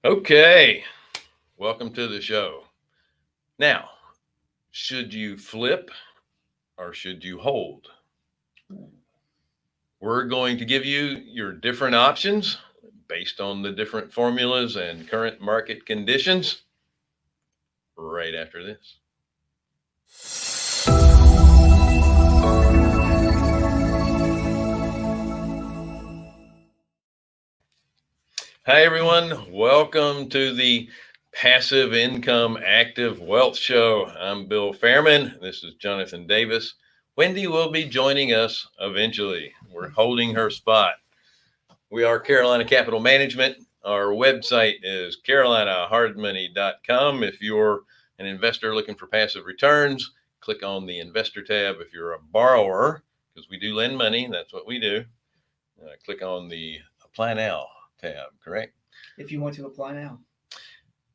Okay, welcome to the show. Now, should you flip or should you hold? We're going to give you your different options based on the different formulas and current market conditions right after this. Hi, everyone. Welcome to the Passive Income Active Wealth Show. I'm Bill Fairman. This is Jonathan Davis. Wendy will be joining us eventually. We're holding her spot. We are Carolina Capital Management. Our website is carolinahardmoney.com. If you're an investor looking for passive returns, click on the investor tab. If you're a borrower, because we do lend money, that's what we do, click on the apply now tab, correct? If you want to apply now.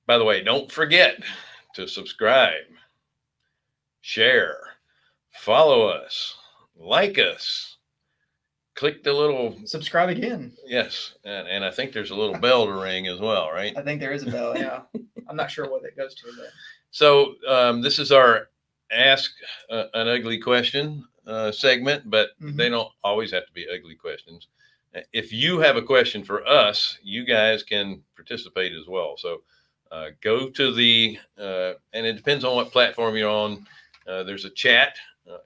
By the way, don't forget to subscribe, share, follow us, like us, click the little Subscribe again. yes, and I think there's a little bell to ring as well, right? I think there is a bell. Yeah, I'm not sure what that goes to, but So this is our Ask an Ugly Question segment, but they don't always have to be ugly questions. If you have a question for us, you guys can participate as well. So go to the, and it depends on what platform you're on. There's a chat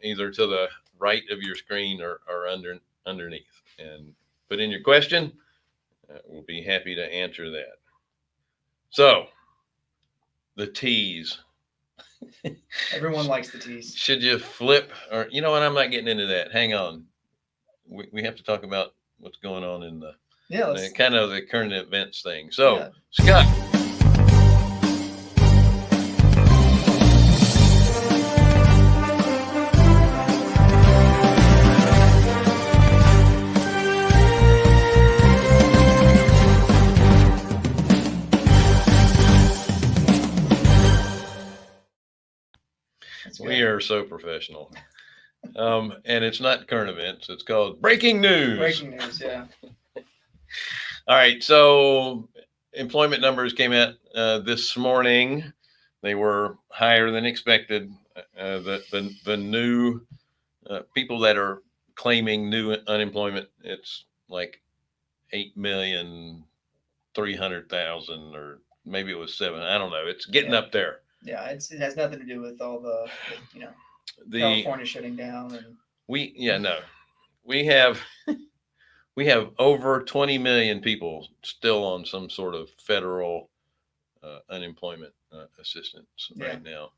either to the right of your screen or underneath. And put in your question. We'll be happy to answer that. So, the tease. everyone likes the tease. Should you flip or you know what? I'm not getting into that. Hang on. We have to talk about what's going on in the kind of the current events thing. So, Scott. We are so professional. And it's not current events. It's called breaking news. Breaking news, yeah. All right. So employment numbers came out this morning. They were higher than expected. The new people that are claiming new unemployment, it's like 8,300,000 or maybe it was 7. I don't know. It's getting up there. Yeah, it has nothing to do with all the California shutting down and we have over 20 million people still on some sort of federal unemployment assistance right now.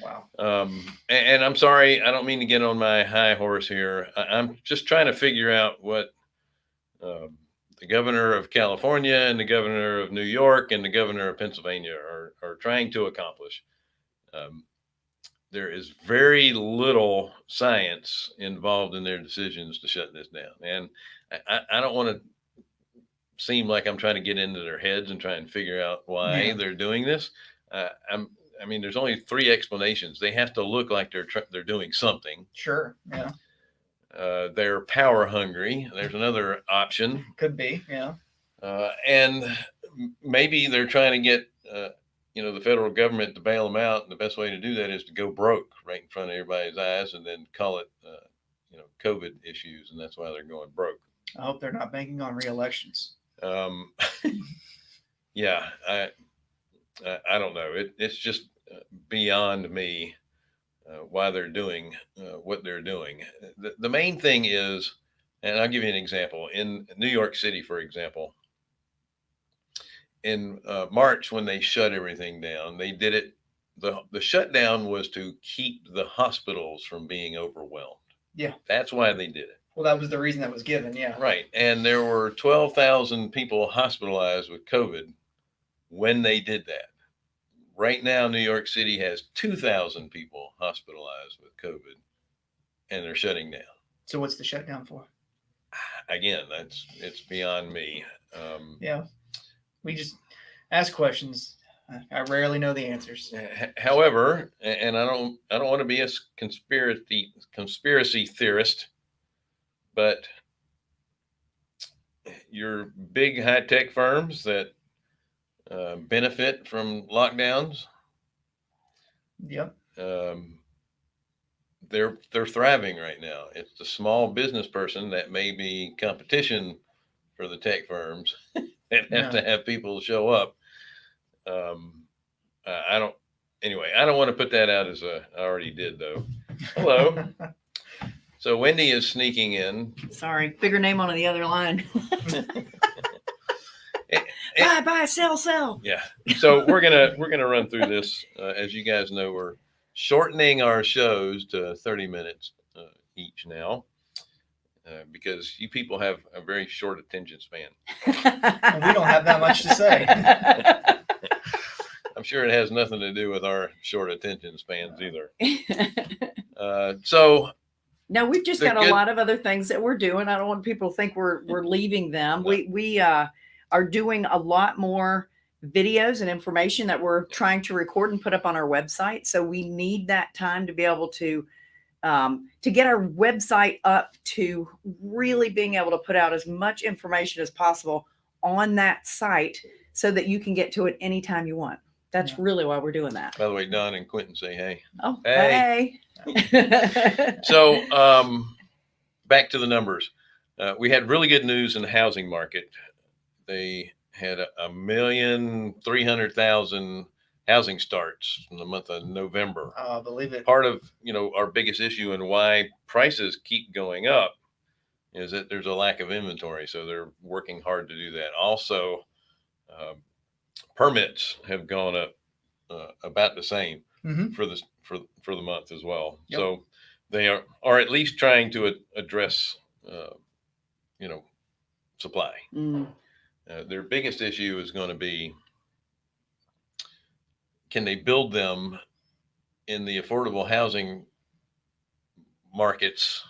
Wow. And I'm sorry, I don't mean to get on my high horse here. I'm just trying to figure out what the governor of California and the governor of New York and the governor of Pennsylvania are trying to accomplish. There is very little science involved in their decisions to shut this down. And I don't want to seem like I'm trying to get into their heads and try and figure out why they're doing this. I mean, there's only 3 explanations. They have to look like they're doing something. Sure. Yeah. They're power hungry. There's another option. Could be. Yeah. And maybe they're trying to get the federal government to bail them out. And the best way to do that is to go broke right in front of everybody's eyes and then call it, COVID issues. And that's why they're going broke. I hope they're not banking on re-elections. Yeah, I don't know. It's just beyond me why they're doing what they're doing. The main thing is, and I'll give you an example. In New York City, for example, in March when they shut everything down, they did it. The shutdown was to keep the hospitals from being overwhelmed. Yeah. That's why they did it. Well, that was the reason that was given, yeah. Right. And there were 12,000 people hospitalized with COVID when they did that. Right now, New York City has 2,000 people hospitalized with COVID, and they're shutting down. So what's the shutdown for? Again, it's beyond me. Yeah. We just ask questions. I rarely know the answers. However, and I don't want to be a conspiracy theorist, but your big high tech firms that benefit from lockdowns. Yep. They're thriving right now. It's the small business person that may be competition for the tech firms that have to have people show up. I don't. Anyway, I don't want to put that out as a. I already did though. Hello. So Wendy is sneaking in. Sorry, bigger name on the other line. Buy, sell. Yeah. So we're gonna run through this. As you guys know, we're shortening our shows to 30 minutes each now because you people have a very short attention span. And we don't have that much to say. I'm sure it has nothing to do with our short attention spans either. So no, we've just got a lot of other things that we're doing. I don't want people to think we're leaving them. No. We are doing a lot more videos and information that we're trying to record and put up on our website. So we need that time to be able to get our website up to really being able to put out as much information as possible on that site so that you can get to it anytime you want. That's really why we're doing that. By the way, Don and Quentin say hey. Oh, hey. So back to the numbers. We had really good news in the housing market. They had 1,300,000 housing starts in the month of November. Oh, I believe it. Part of our biggest issue and why prices keep going up is that there's a lack of inventory. So they're working hard to do that. Also, permits have gone up about the same for the month as well. Yep. So they are at least trying to address supply. Their biggest issue is going to be, can they build them in the affordable housing markets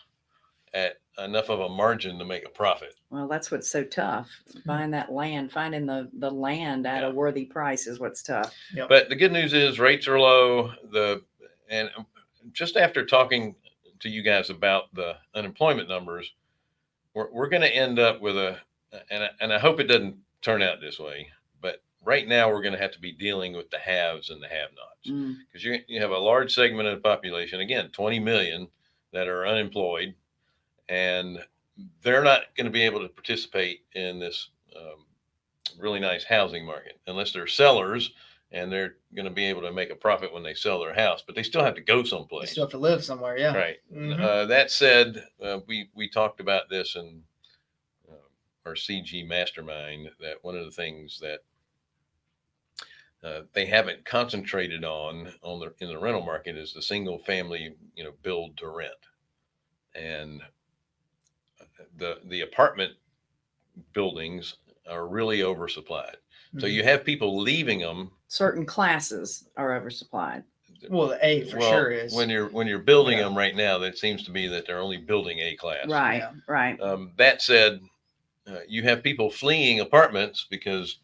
at enough of a margin to make a profit? Well, that's what's so tough. Buying that land, finding the land at a worthy price is what's tough. Yep. But the good news is rates are low. And just after talking to you guys about the unemployment numbers, we're going to end up with and I hope it doesn't turn out this way, but right now we're going to have to be dealing with the haves and the have-nots, because you have a large segment of the population, again, 20 million that are unemployed, and they're not going to be able to participate in this really nice housing market unless they're sellers, and they're going to be able to make a profit when they sell their house, but they still have to go someplace. You still have to live somewhere, yeah. Right. That said, we talked about this in our CG mastermind, that one of the things that they haven't concentrated in the rental market is the single family, build to rent, and the apartment buildings are really oversupplied. So you have people leaving them. Certain classes are oversupplied. Well, the A for sure is. When you're building them right now, that seems to be that they're only building A class. Right, Yeah. right. That said, you have people fleeing apartments because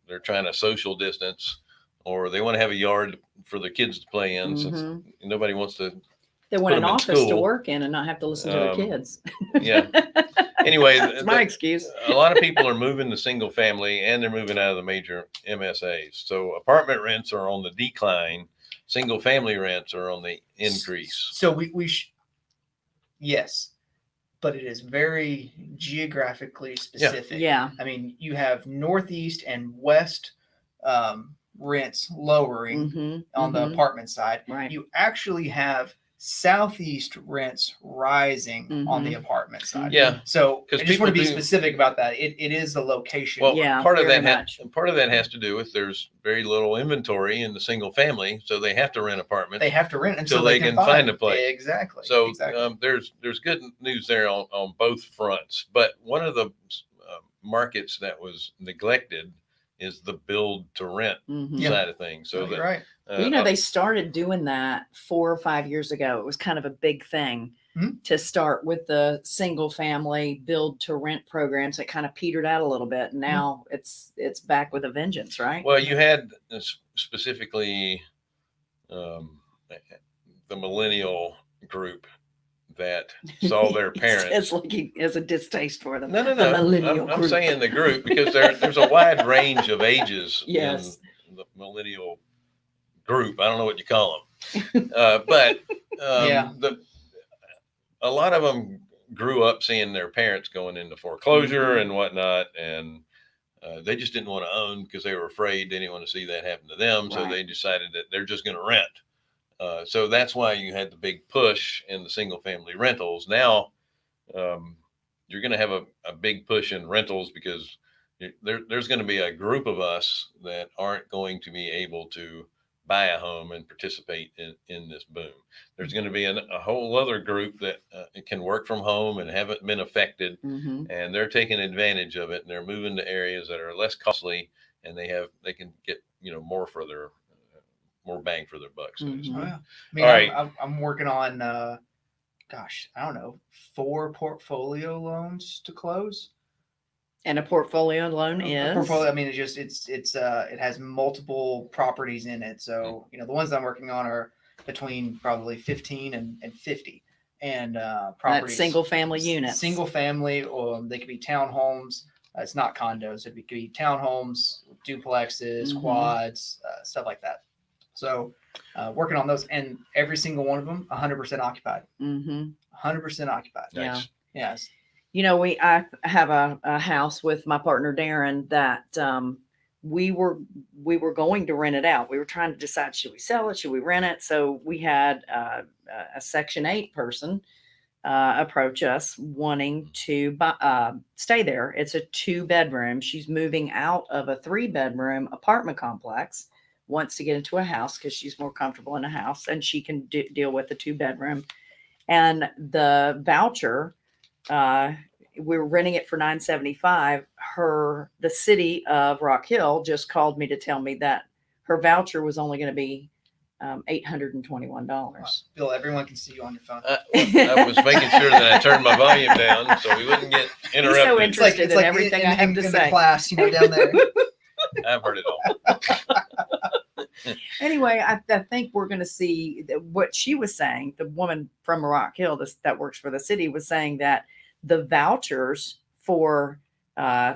they're trying to social distance, or they want to have a yard for the kids to play in, since nobody wants to. They want put an them in office to school. work in and not have to listen to their kids. Yeah. Anyway, That's my excuse. A lot of people are moving to single family, and they're moving out of the major MSAs. So apartment rents are on the decline. Single family rents are on the increase. So yes, but it is very geographically specific. Yeah. I mean, you have Northeast and West rents lowering on the apartment side. Right. You actually have Southeast rents rising on the apartment side. Yeah. So I just want to be do- specific about that. It is the location. Well, Yeah, part of very that much. part of that has to do with there's very little inventory in the single family, so they have to rent apartments. they have to rent until Till they can find a place. Exactly. So exactly. there's good news there on both fronts. But one of the markets that was neglected is the build to rent side of things. So you're right. They started doing that 4 or 5 years ago. It was kind of a big thing to start with the single family build to rent programs. It kind of petered out a little bit. And now it's back with a vengeance, right? Well, you had specifically the millennial group that saw their parents. It's like he has a distaste for them. No, The no. millennial I'm group. saying the group because there's a wide range of ages Yes. in the millennial group. I don't know what you call them, but Yeah. a lot of them grew up seeing their parents going into foreclosure Mhm. and whatnot, and they just didn't want to own because they were afraid. They didn't want to see that happen to them, so Right. they decided that they're just going to rent. So that's why you had the big push in the single family rentals. Now um, you're going to have a big push in rentals because there's going to be a group of us that aren't going to be able to buy a home and participate in this boom. There's going to be a whole other group that can work from home and haven't been affected, Mm-hmm. and they're taking advantage of it, and they're moving to areas that are less costly, and they can get more for their more bang for their buck, so to speak. Oh, yeah. I mean, All right. I'm working on, gosh, I don't know, 4 portfolio loans to close. And a portfolio loan A is portfolio. I mean, it has multiple properties in it. So the ones I'm working on are between probably 15 and 50, and that's properties. single family units. Single family, or they could be townhomes. It's not condos. It could be townhomes, duplexes, Mhm. quads, stuff like that. So working on those, and every single one of them 100% occupied. Mm-hmm. 100% occupied. Yeah. Nice. Yes. I have a house with my partner Darren that we were going to rent it out. We were trying to decide, should we sell it, should we rent it? So we had a Section 8 person approach us wanting to stay there. It's a 2-bedroom. She's moving out of a 3-bedroom apartment complex, wants to get into a house because she's more comfortable in a house and she can deal with the 2-bedroom. And the voucher, we were renting it for $975. The city of Rock Hill just called me to tell me that her voucher was only going to be $821. Bill, everyone can see you on your phone. I was making sure that I turned my volume down so we wouldn't get interrupted. so interested in everything I have to in say. the class, down there. I've heard it all. Anyway, I think we're going to see what she was saying. The woman from Rock Hill that works for the city was saying that the vouchers for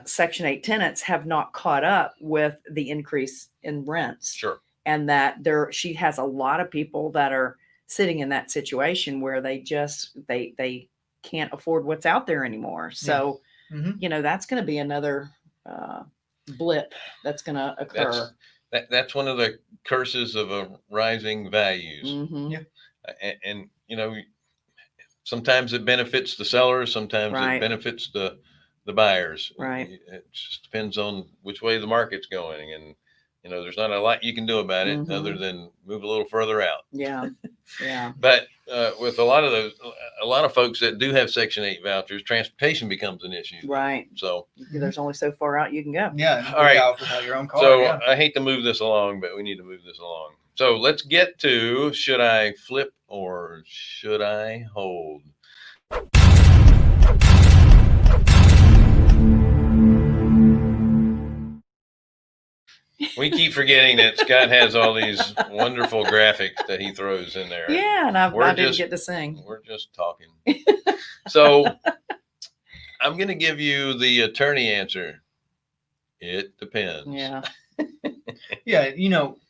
Section 8 tenants have not caught up with the increase in rents. Sure. And that she has a lot of people that are sitting in that situation where they can't afford what's out there anymore. So, that's going to be another blip that's going to occur. That's one of the curses of a rising values. Mm-hmm. Yeah. And sometimes it benefits the sellers, sometimes Right. it benefits the buyers. Right. It just depends on which way the market's going, and there's not a lot you can do about it other than move a little further out. Yeah. Yeah. But with a lot of folks that do have Section 8 vouchers, transportation becomes an issue. Right. So there's only so far out you can go. Yeah. All right. Out without your own car. So yeah. I hate to move this along, but we need to move this along. So let's get to, should I flip or should I hold? We keep forgetting that Scott has all these wonderful graphics that he throws in there. Yeah, and I didn't get to sing. We're just talking. So I'm going to give you the attorney answer. It depends. Yeah. Yeah.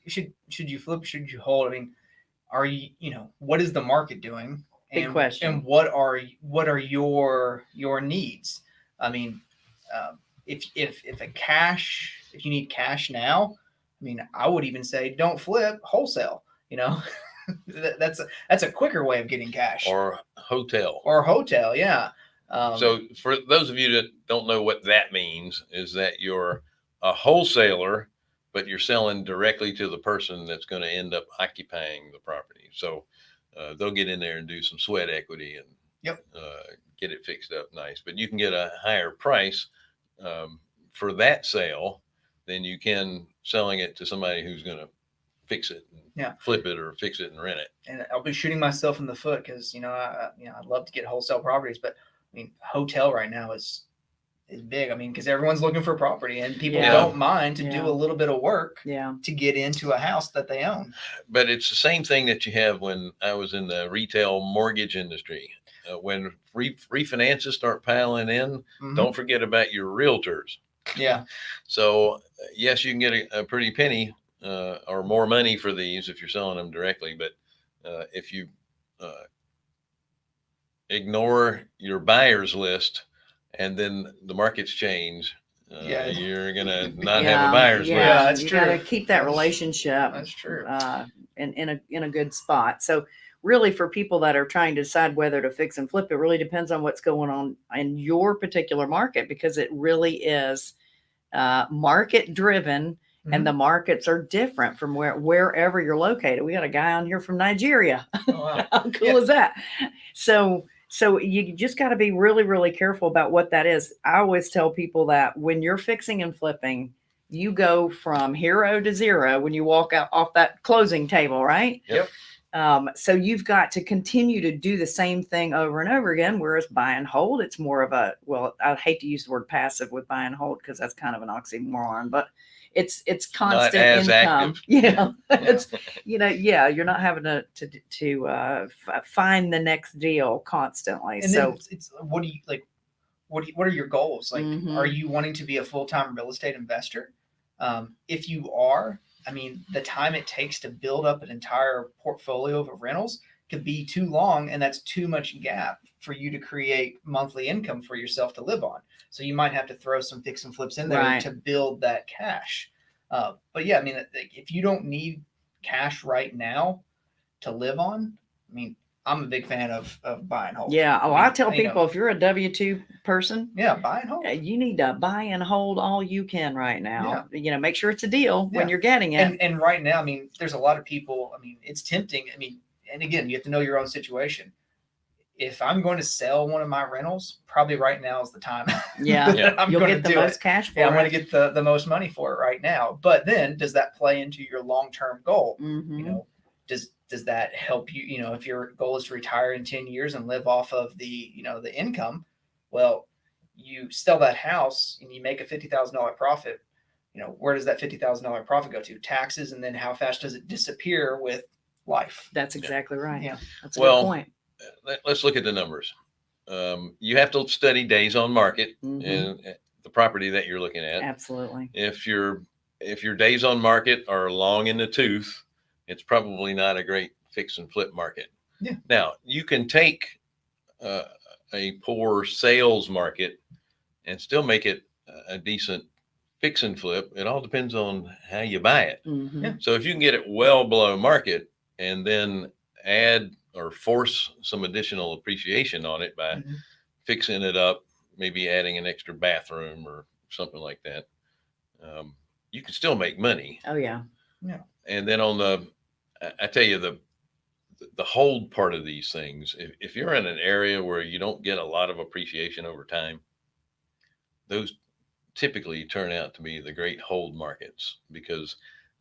Should you flip? Should you hold? I mean, are you? What is the market doing? Big question. And what are your needs? I mean, if you need cash now, I mean, I would even say don't flip, wholesale. That's a quicker way of getting cash. Or hotel. Yeah. So for those of you that don't know what that means, is that you're a wholesaler, but you're selling directly to the person that's going to end up occupying the property. So they'll get in there and do some sweat equity and get it fixed up nice. But you can get a higher price for that sale than you can selling it to somebody who's going to fix it and flip it or fix it and rent it. And I'll be shooting myself in the foot because I'd love to get wholesale properties, but I mean, hotel right now is big. I mean, because everyone's looking for property and people don't mind to do a little bit of work to get into a house that they own. But it's the same thing that you have when I was in the retail mortgage industry. when refinances start piling in, Mhm. don't forget about your realtors. Yeah. So yes, you can get a pretty penny or more money for these if you're selling them directly, but if you uh, ignore your buyers list and then the markets change, Yeah. you're gonna not have a buyer's Yeah, yeah, that's you true. got to keep that That's- relationship That's true. in a good spot. So really, for people that are trying to decide whether to fix and flip, it really depends on what's going on in your particular market, because it really is market driven. Mhm. And the markets are different from wherever you're located. We got a guy on here from Nigeria. Oh, wow. How cool Yeah. is that? So you just got to be really, really careful about what that is. I always tell people that when you're fixing and flipping, you go from hero to zero when you walk out off that closing table, right? Yep. So you've got to continue to do the same thing over and over again. Whereas buy and hold, it's more of a, well, I hate to use the word passive with buy and hold because that's kind of an oxymoron, but it's constant as income. active. Yeah, Yeah. it's yeah, you're not having to find the next deal constantly. And So then it's what do you like? What are your goals? Like, Mhm. are you wanting to be a full-time real estate investor? If you are, I mean, the time it takes to build up an entire portfolio of rentals could be too long, and that's too much gap for you to create monthly income for yourself to live on. So you might have to throw some fix and flips in there Right. to build that cash. But yeah, I mean, like, if you don't need cash right now to live on, I mean, I'm a big fan of buy and hold. yeah, I I mean, tell you know, people if you're a W-2 person, yeah, buy and hold. you need to buy and hold all you can right now. Make sure it's a deal when Yeah. you're getting it. And right now, I mean, there's a lot of people. I mean, it's tempting. I mean, and again, you have to know your own situation. If I'm going to sell one of my rentals, probably right now is the time. Yeah. that I'm You'll going get to the do most it. cash for Yeah, I'm going it. to get the most money for it right now. But then, does that play into your long term goal? Mhm. You know, does that help you? You know, if your goal is to retire in 10 years and live off of the the income, well, you sell that house and you make a $50,000 profit. Where does that $50,000 profit go to? Taxes, and then how fast does it disappear with life? That's exactly right. Yeah. That's a Well, good point. Let's look at the numbers. You have to study days on market Mhm. and the property that you're looking at. Absolutely. If your days on market are long in the tooth, it's probably not a great fix and flip market. Yeah. Now you can take a poor sales market and still make it a decent fix and flip. It all depends on how you buy it. Mhm. Yeah. So if you can get it well below market and then add or force some additional appreciation on it by Mhm. fixing it up, maybe adding an extra bathroom or something like that, you can still make money. Oh yeah. And then I tell you, the hold part of these things, if you're in an area where you don't get a lot of appreciation over time, those typically turn out to be the great hold markets because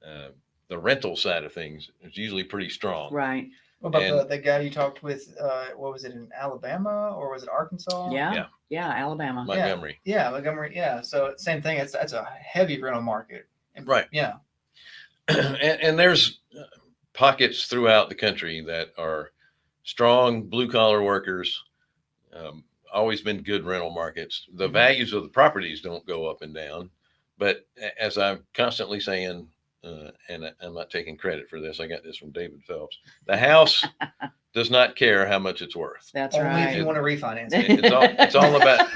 uh, the rental side of things is usually pretty strong. Right. What about And- the guy you talked with? What was it, in Alabama or was it Arkansas? Yeah. Yeah. Yeah. Alabama. Montgomery. Yeah, Montgomery. Yeah, so same thing. That's a heavy rental market. Right. Yeah. And there's pockets throughout the country that are strong blue collar workers. Always been good rental markets. The Mhm. values of the properties don't go up and down, but as I'm constantly saying, and I'm not taking credit for this, I got this from David Phelps. The house does not care how much it's worth. That's Only if right. you want to refinance it. It's all about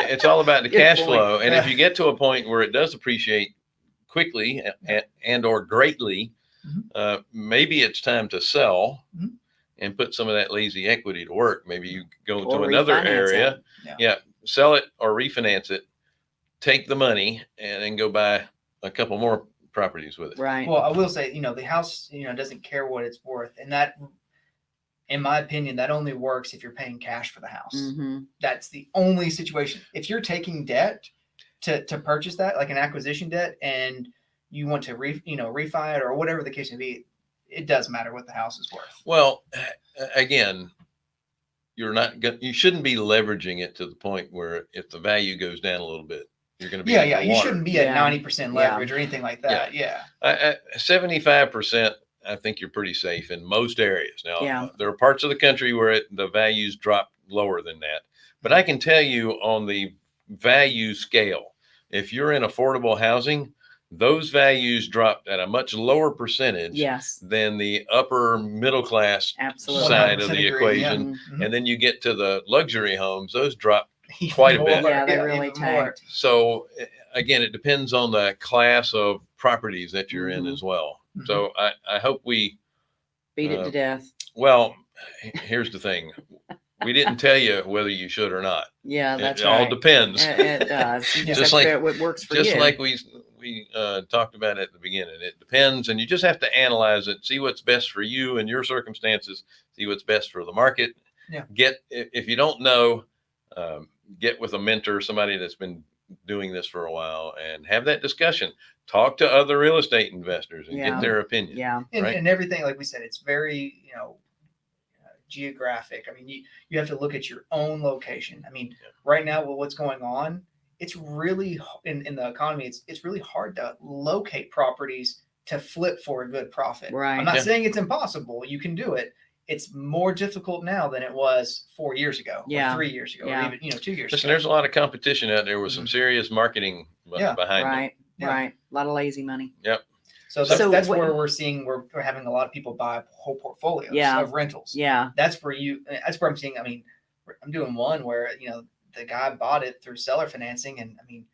it's all about the Good cash point. flow. And if Yeah. you get to a point where it does appreciate quickly and or greatly, Mhm. maybe it's time to sell Mhm. and put some of that lazy equity to work. Maybe you go Or to another refinance area, it. Yeah. sell it or refinance it, take the money, and then go buy a couple more properties with it. Right. Well, I will say, the house, doesn't care what it's worth, and that, in my opinion, that only works if you're paying cash for the house. Mhm. That's the only situation. If you're taking debt to purchase that, like an acquisition debt, and you want to refi it or whatever the case may be, it does matter what the house is worth. Well, again, you shouldn't be leveraging it to the point where if the value goes down a little bit, you're going to be Yeah, in yeah. the You water. shouldn't be Yeah. at 90% Yeah. leverage or anything like that. Yeah. 75%, I think you're pretty safe in most areas. Now, Yeah. there are parts of the country where the values drop lower than that. But I can tell you on the value scale, if you're in affordable housing, those values dropped at a much lower percentage Yes, than the upper middle class absolutely. side of 100% the agree, yeah. equation. Mhm. And then you get to the luxury homes, those drop Even quite a bit. more, Yeah, they really even more. tanked. So again, it depends on the class of properties that you're in Mhm. as well. Mhm. So I hope we, Beat it to death. well, here's the thing. We didn't tell you whether you should or not. Yeah, that's It all right. depends. It does. You just Just have to like- figure out what works for Just you. like we talked about at the beginning, it depends, and you just have to analyze it, see what's best for you and your circumstances, see what's best for the market. Yeah. If you don't know, get with a mentor, somebody that's been doing this for a while, and have that discussion. Talk to other real estate investors and Yeah. get their opinion. Yeah. And, Right. and everything, like we said, it's very, geographic. I mean, you have to look at your own location. I mean, right now, with what's going on, it's really in the economy. It's really hard to locate properties to flip for a good profit. Right. I'm not Yeah. saying it's impossible. You can do it. It's more difficult now than it was 4 years ago, Yeah. or 3 years ago, Yeah. or even 2 years Listen, ago. there's a lot of competition out there with some serious marketing Yeah. behind it. Right. Yeah. Right. A lot of lazy money. So that's, So that's what- where we're seeing we're having a lot of people buy whole portfolios Yeah. of rentals. Yeah. That's where I'm seeing. I mean, I'm doing one where the guy bought it through seller financing, and I mean,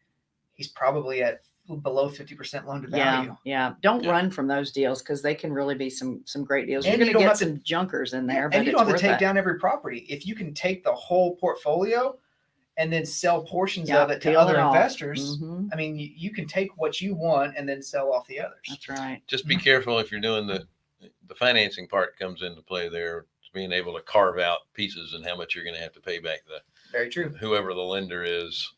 he's probably at below 50% loan to value. Yeah. Don't Yeah. run from those deals because they can really be some great deals. And You're going you to don't get have to- some junkers in there, but And you it's don't have worth to take it. down every property. If you can take the whole portfolio and then sell portions Yeah, of it to peel other it off. investors, Mhm. I mean, you can take what you want and then sell off the others. That's right. Just be careful if you're doing the financing part comes into play there, being able to carve out pieces and how much you're going to have to pay back Very true. whoever the lender is.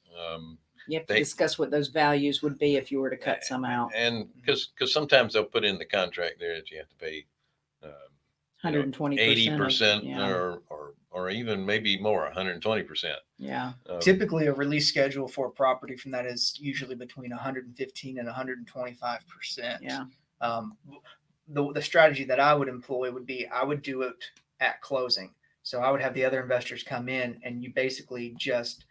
You have to They- discuss what those values would be if you were to cut some out. And because sometimes they'll put in the contract there that you have to pay 120%. 80% Yeah. or even maybe more, 120%. Yeah. Typically, a release schedule for a property from that is usually between 115 and 125%. Yeah. The strategy that I would employ would be I would do it at closing. So I would have the other investors come in, and you basically just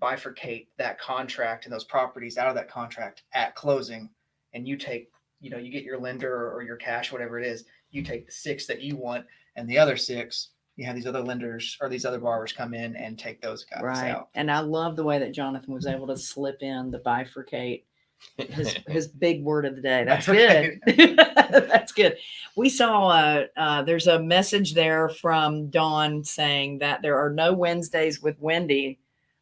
bifurcate that contract and those properties out of that contract at closing, and you take, you get your lender or your cash, whatever it is. You take the 6 that you want, and the other 6, you have these other lenders or these other borrowers come in and take those guys Right. out. And I love the way that Jonathan was able to slip in the bifurcate. His big word of the day. That's good. That's good. We saw there's a message there from Dawn saying that there are no Wednesdays with Wendy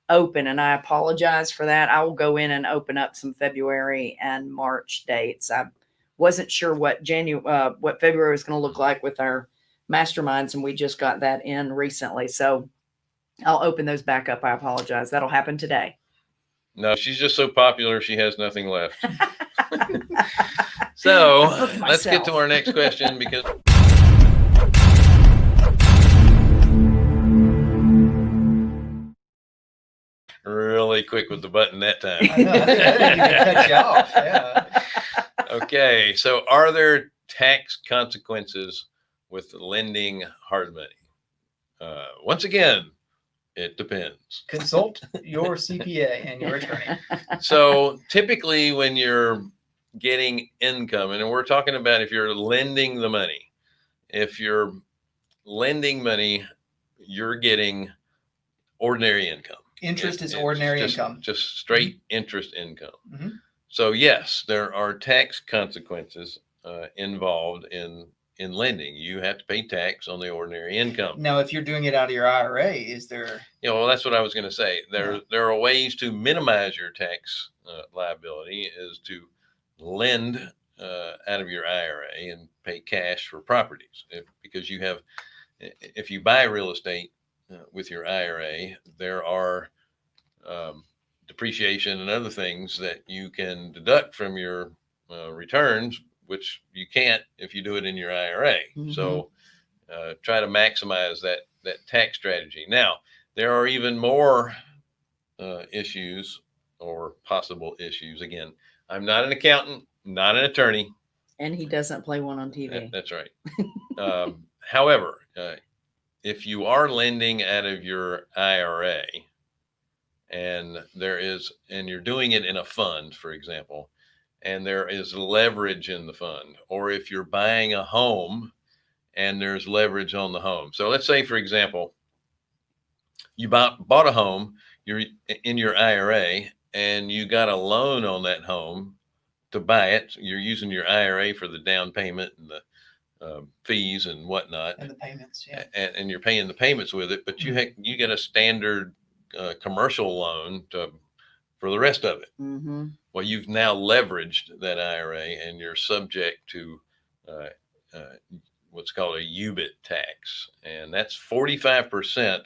open, and I apologize for that. I will go in and open up some February and March dates. I wasn't sure what February was going to look like with our masterminds, and we just got that in recently. So I'll open those back up. I apologize. That'll happen today. No, she's just so popular, she has nothing left. So I booked let's get to myself. our next question because really quick with the button that time. I know. I think you can cut you off. Yeah. Okay, so are there tax consequences with lending hard money? Once again, it depends. Consult your CPA and your attorney. So typically when you're getting income, and we're talking about if you're lending the money, if you're lending money, you're getting ordinary income. Interest is It's ordinary just- income. Just straight interest income. Mhm. So yes, there are tax consequences involved in lending. You have to pay tax on the ordinary income. Now, if you're doing it out of your IRA, is there? Well, that's what I was going to say. There are ways to minimize your tax liability is to lend out of your IRA and pay cash for properties. Because if you buy real estate with your IRA, there are depreciation and other things that you can deduct from your returns, which you can't if you do it in your IRA. Mhm. So try to maximize that tax strategy. Now, there are even more issues or possible issues. Again, I'm not an accountant, not an attorney. And he doesn't play one on TV. That's right. However, if you are lending out of your IRA and you're doing it in a fund, for example, and there is leverage in the fund, or if you're buying a home and there's leverage on the home. So let's say, for example, you bought a home, you're in your IRA, and you got a loan on that home to buy it. You're using your IRA for the down payment and the fees and whatnot, And the payments, yeah. and you're paying the payments with it. But you get a standard commercial loan for the rest of it. Mm-hmm. Well, you've now leveraged that IRA, and you're subject to what's called a UBIT tax, and that's 45%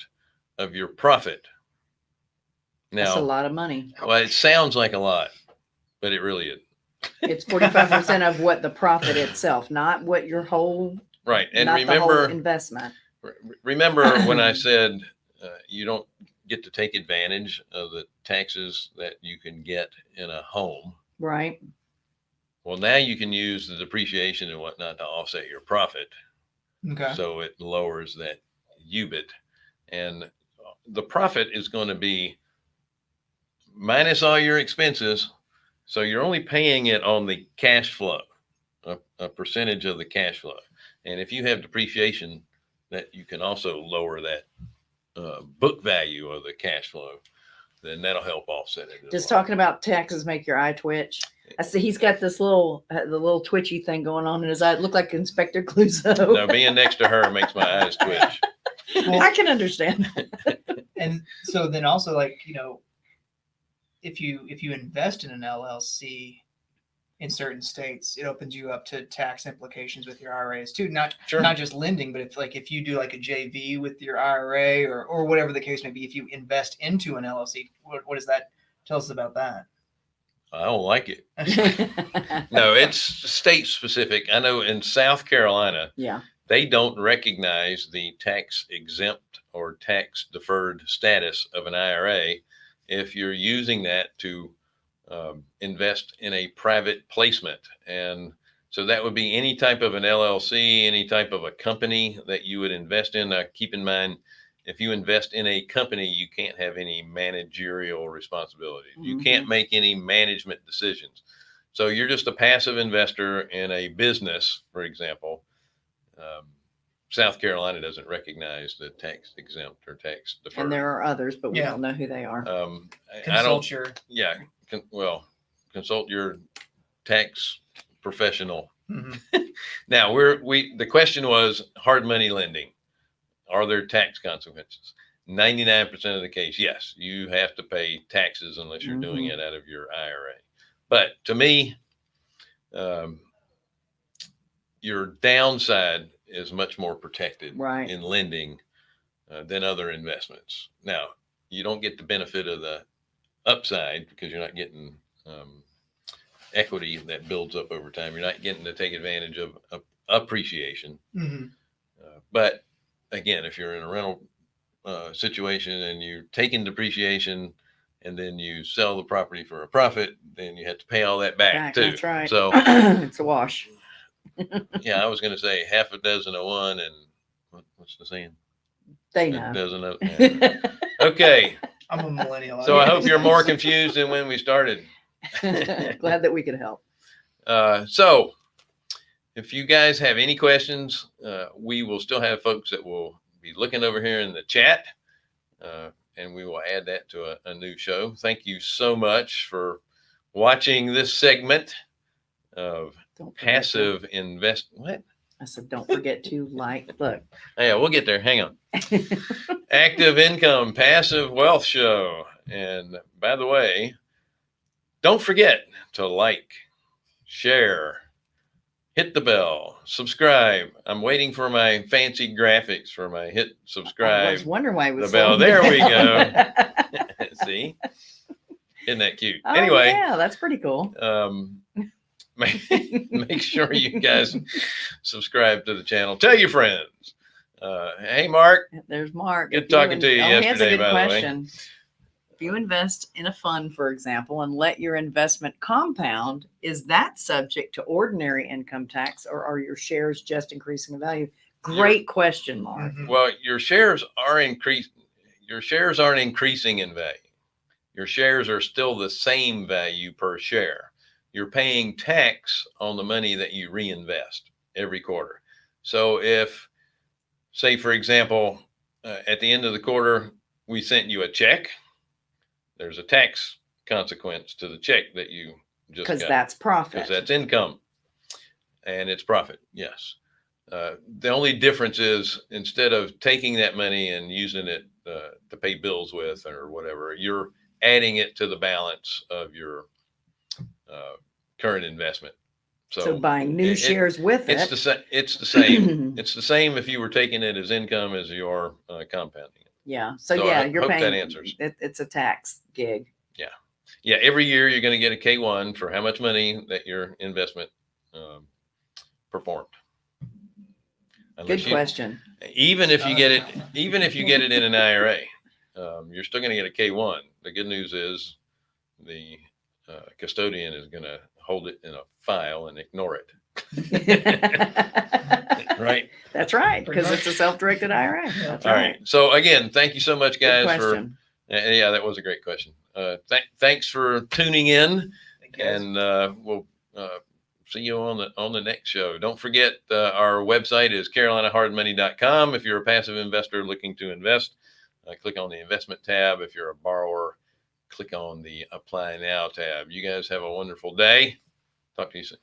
of your profit. That's a Now, lot of money. well, it sounds like a lot, but it really isn't. It's 45% of what the profit itself, not what your whole, Right. And not the whole remember, investment. remember when I said you don't get to take advantage of the taxes that you can get in a home. Right. Well, now you can use the depreciation and whatnot to offset your profit. Okay. So it lowers that UBIT. And the profit is going to be minus all your expenses. So you're only paying it on the cash flow, a percentage of the cash flow. And if you have depreciation, that you can also lower that book value of the cash flow, then that'll help offset it. Just talking about taxes make your eye twitch. I see he's got this little, the little twitchy thing going on in his eye. It looked like Inspector Clouseau. No, being next to her makes my eyes twitch. Well, I can understand. and so then also, like, you know, if you invest in an LLC in certain states, it opens you up to tax implications with your IRAs too. Not Sure. not just lending, but if you do like a JV with your IRA or whatever the case may be, if you invest into an LLC, what does that tell us about that? I don't like it. No, it's state specific. I know in South Carolina, Yeah. they don't recognize the tax exempt or tax deferred status of an IRA if you're using that to invest in a private placement. And so that would be any type of an LLC, any type of a company that you would invest in. Now, keep in mind, if you invest in a company, you can't have any managerial responsibility. You can't make any management decisions. So you're just a passive investor in a business, for example. South Carolina doesn't recognize the tax exempt or tax deferred. And there are others, but we Yeah. don't know who they are. I don't. Consult your Yeah. Consult your tax professional. mhm. Now the question was hard money lending. Are there tax consequences? 99% of the case, yes, you have to pay taxes unless you're doing it out of your IRA. But to me, your downside is much more protected Right. in lending than other investments. Now, you don't get the benefit of the upside because you're not getting equity that builds up over time. You're not getting to take advantage of appreciation. Mhm. But again, if you're in a rental situation and you're taking depreciation and then you sell the property for a profit, then you have to pay all that back too. That's right. So It's a wash. yeah, I was going to say half a dozen of one, and what's the saying? They A know. dozen of. Yeah. Okay, I'm a millennial. so I get hope these you're more things. confused than when we started. Glad that we could help. So if you guys have any questions, we will still have folks that will be looking over here in the chat, and we will add that to a new show. Thank you so much for watching this segment of Don't forget to- passive invest. What? I said, don't forget to like, look. Yeah, we'll get there. Hang on. Active Income Passive Wealth Show. And by the way, don't forget to like, share, hit the bell, subscribe. I'm waiting for my fancy graphics for my hit I subscribe. was wondering why it was the bell. slowing There we down. See? Isn't that cute? Oh, Anyway, yeah, that's pretty cool. make sure you guys subscribe to the channel. Tell your friends. Hey, Mark. There's Mark. Good If talking to you he has a yesterday, good by the way. question. If you invest in a fund, for example, and let your investment compound, is that subject to ordinary income tax, or are your shares just increasing in value? Great question, Mark. Mhm. Well, your shares are increasing. Your shares aren't increasing in value. Your shares are still the same value per share. You're paying tax on the money that you reinvest every quarter. So if, say, for example, at the end of the quarter, we sent you a check, there's a tax consequence to the check that you just Because got. that's profit. Because that's income and it's profit. Yes. The only difference is instead of taking that money and using it to pay bills with or whatever, you're adding it to the balance of your current investment. So buying new shares with it's it. the same. It's the same. It's the same if you were taking it as income as you're compounding it. Yeah. So, So yeah, I you're hope that paying. answers. It's a tax gig. Yeah. Every year you're going to get a K1 for how much money that your investment performed. Good question. Even if you get it, even if you get it in an IRA, you're still going to get a K1. The good news is the custodian is going to hold it in a file and ignore it. Right. That's right, Pretty because much. it's a self-directed IRA. That's All right. right. So again, thank you so much, Good guys, for question. yeah, that was a great question. Thanks for tuning in, Thank you, guys. and we'll see you on the next show. Don't forget our website is carolinahardmoney.com. If you're a passive investor looking to invest, click on the investment tab. If you're a borrower, click on the apply now tab. You guys have a wonderful day. Talk to you soon.